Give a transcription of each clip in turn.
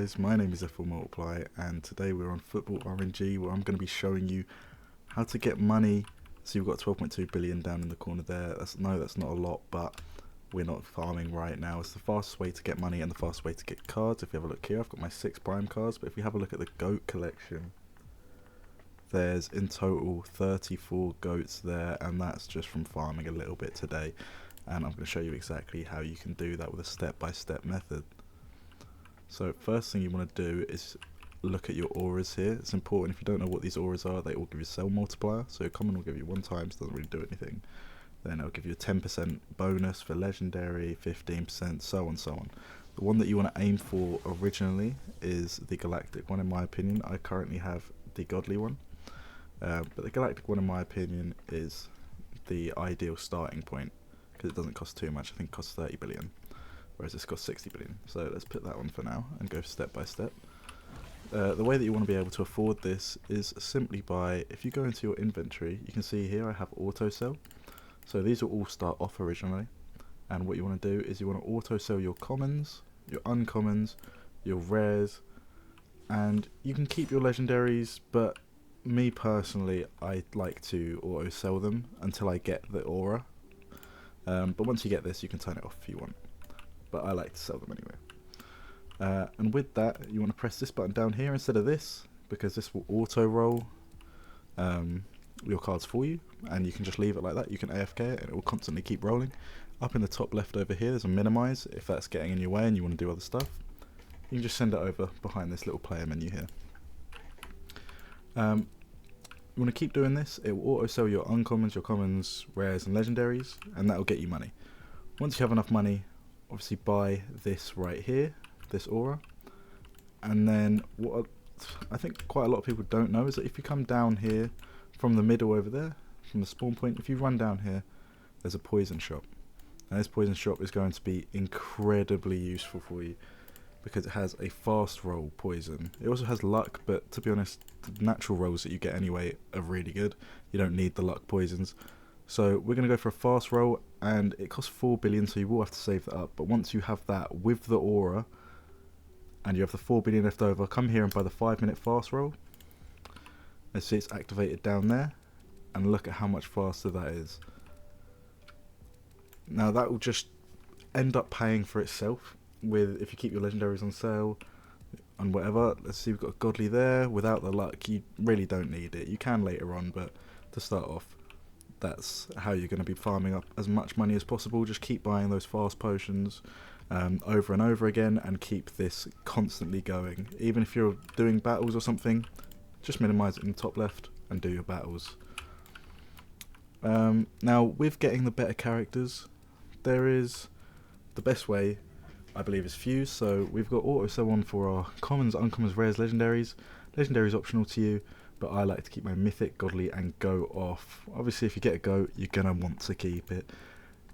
guys, my name is F4Multiply and today we're on Football RNG where I'm going to be showing you how to get money. So you've got 12.2 billion down in the corner there. That's not a lot, but we're not farming right now. It's the fastest way to get money and the fastest way to get cards. If you have a look here, I've got my 6 prime cards, but if we have a look at the goat collection, there's in total 34 goats there, and that's just from farming a little bit today. And I'm going to show you exactly how you can do that with a step-by-step method. So first thing you want to do is look at your auras here. It's important. If you don't know what these auras are, they all give you a cell multiplier. So a common will give you 1 times, doesn't really do anything. Then it'll give you a 10% bonus for legendary, 15%, so on, so on. The one that you want to aim for originally is the galactic one, in my opinion. I currently have the godly one, but the galactic one, in my opinion, is the ideal starting point because it doesn't cost too much. I think it costs 30 billion. Whereas this costs 60 billion. So let's put that one for now and go step by step. The way that you want to be able to afford this is simply by, if you go into your inventory, you can see here I have auto sell. So these will all start off originally. And what you want to do is you want to auto sell your commons, your uncommons, your rares, and you can keep your legendaries, but me personally, I like to auto sell them until I get the aura. But once you get this, you can turn it off if you want. But I like to sell them anyway. And with that, you want to press this button down here instead of this, because this will auto roll your cards for you, and you can just leave it like that. You can AFK it and it will constantly keep rolling. Up in the top left over here there's a minimize. If that's getting in your way and you want to do other stuff, you can just send it over behind this little player menu here. You want to keep doing this. It will auto sell your uncommons, your commons, rares and legendaries, and that will get you money. Once you have enough money, obviously buy this right here, this aura. And then what I think quite a lot of people don't know is that if you come down here from the middle over there, from the spawn point, if you run down here, there's a poison shop. Now this poison shop is going to be incredibly useful for you because it has a fast roll poison. It also has luck, but to be honest, the natural rolls that you get anyway are really good. You don't need the luck poisons. So we're going to go for a fast roll, and it costs 4 billion, so you will have to save that up. But once you have that with the aura, and you have the 4 billion left over, come here and buy the 5-minute fast roll. Let's see, it's activated down there, and look at how much faster that is. Now that will just end up paying for itself with if you keep your legendaries on sale and whatever. Let's see, we've got a godly there. Without the luck, you really don't need it. You can later on, but to start off, that's how you're going to be farming up as much money as possible. Just keep buying those fast potions over and over again, and keep this constantly going. Even if you're doing battles or something, just minimize it in the top left and do your battles. Now with getting the better characters, there is the best way, I believe, is fuse. So we've got auto sell on for our commons, uncommons, rares, legendaries. Legendary is optional to you, but I like to keep my mythic, godly and goat off. Obviously if you get a goat, you're going to want to keep it.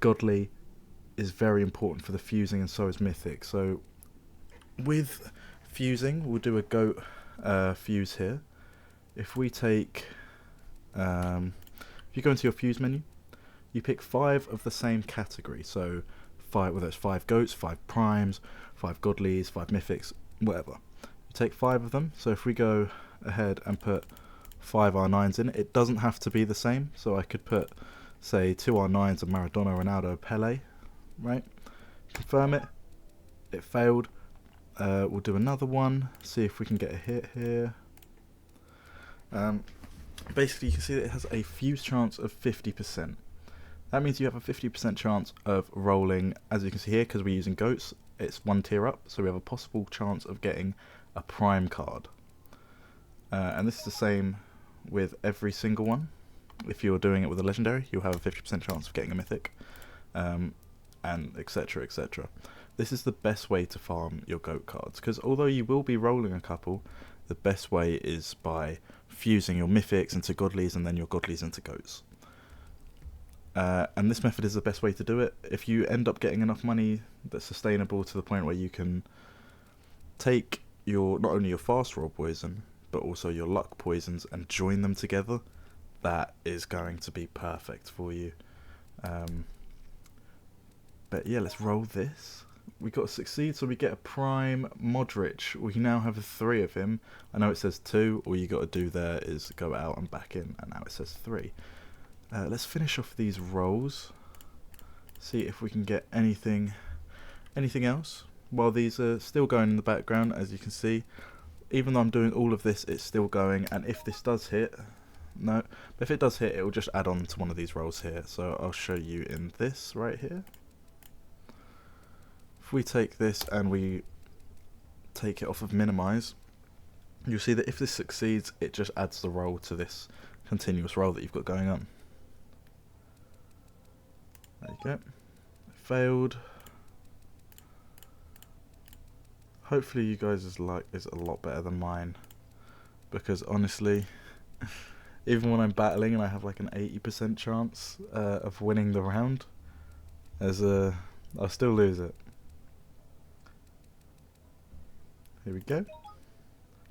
Godly is very important for the fusing, and so is mythic. So with fusing, we'll do a goat fuse here. If we take, if you go into your fuse menu, you pick 5 of the same category. So 5, whether it's 5 goats, 5 primes, 5 godlies, 5 mythics, whatever. You take 5 of them. So if we go ahead and put 5 R9s in it doesn't have to be the same. So I could put, say, 2 R9s of Maradona, Ronaldo, Pele, right? Confirm it. It failed. We'll do another one, see if we can get a hit here. Basically you can see that it has a fuse chance of 50%. That means you have a 50% chance of rolling, as you can see here, because we're using goats, it's 1 tier up, so we have a possible chance of getting a prime card. And this is the same with every single one. If you're doing it with a legendary, you'll have a 50% chance of getting a mythic, and etc, etc. This is the best way to farm your goat cards, because although you will be rolling a couple, the best way is by fusing your mythics into godlies and then your godlies into goats. And this method is the best way to do it. If you end up getting enough money that's sustainable to the point where you can take your not only your fast roll poison, but also your luck poisons and join them together, that is going to be perfect for you. But yeah, let's roll this. we got to succeed, so we get a prime Modric. We now have 3 of him. I know it says 2. All you got to do there is go out and back in, and now it says 3. Let's finish off these rolls. See if we can get anything else. While these are still going in the background, as you can see, even though I'm doing all of this, it's still going. And if this does hit, no, but if it does hit, it will just add on to one of these rolls here. So I'll show you in this right here. If we take this and we take it off of minimize, you'll see that if this succeeds, it just adds the roll to this continuous roll that you've got going on. There you go. Failed. Hopefully you guys' luck is a lot better than mine, because honestly, even when I'm battling and I have like an 80% chance of winning the round, I'll still lose it. Here we go.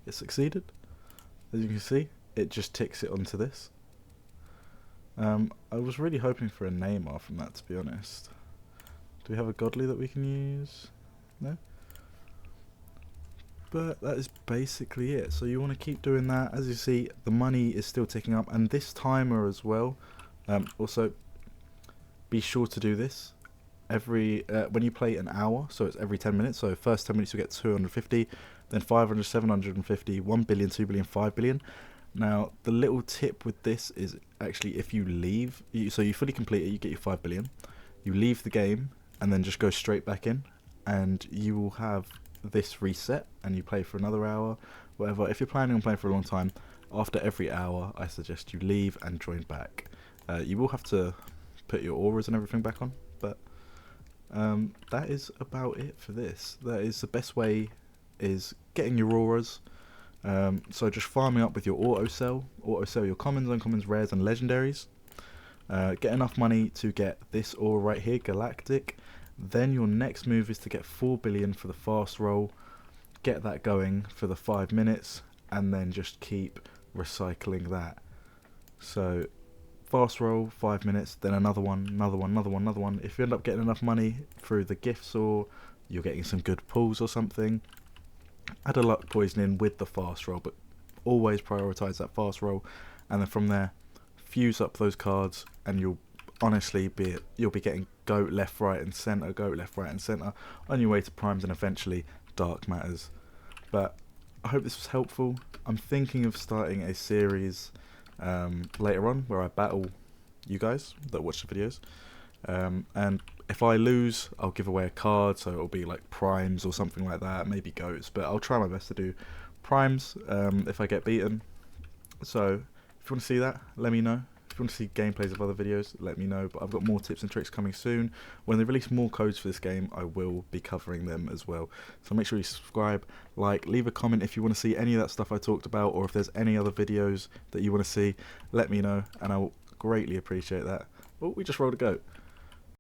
It succeeded. As you can see, it just ticks it onto this. I was really hoping for a Neymar from that, to be honest. Do we have a godly that we can use? No? But that is basically it. So you want to keep doing that. As you see, the money is still ticking up, and this timer as well. Also, be sure to do this every when you play an hour. So it's every 10 minutes. So first 10 minutes you get 250, then 500, 750, 1 billion, 2 billion, 5 billion. Now the little tip with this is actually if you leave, so you fully complete it, you get your 5 billion. You leave the game and then just go straight back in, and you will have this reset, and you play for another hour, whatever. If you're planning on playing for a long time, after every hour I suggest you leave and join back. You will have to put your auras and everything back on, but that is about it for this. That is the best way, is getting your auras. So just farming up with your auto sell your commons, uncommons, rares and legendaries. Get enough money to get this aura right here, Galactic. Then your next move is to get 4 billion for the fast roll, get that going for the 5 minutes, and then just keep recycling that. So fast roll, 5 minutes, then another one, another one, another one, another one. If you end up getting enough money through the gifts, or you're getting some good pulls or something, add a luck poisoning with the fast roll, but always prioritize that fast roll, and then from there fuse up those cards, and you'll honestly you'll be getting goat left, right and center, goat left, right and center on your way to primes and eventually dark matters. But I hope this was helpful. I'm thinking of starting a series later on where I battle you guys that watch the videos, and if I lose, I'll give away a card, so it'll be like primes or something like that, maybe goats, but I'll try my best to do primes if I get beaten. So if you want to see that, let me know. If you want to see gameplays of other videos, let me know. But I've got more tips and tricks coming soon. When they release more codes for this game, I will be covering them as well. So make sure you subscribe, like, leave a comment if you want to see any of that stuff I talked about, or if there's any other videos that you want to see, let me know, and I will greatly appreciate that. Oh, we just rolled a goat.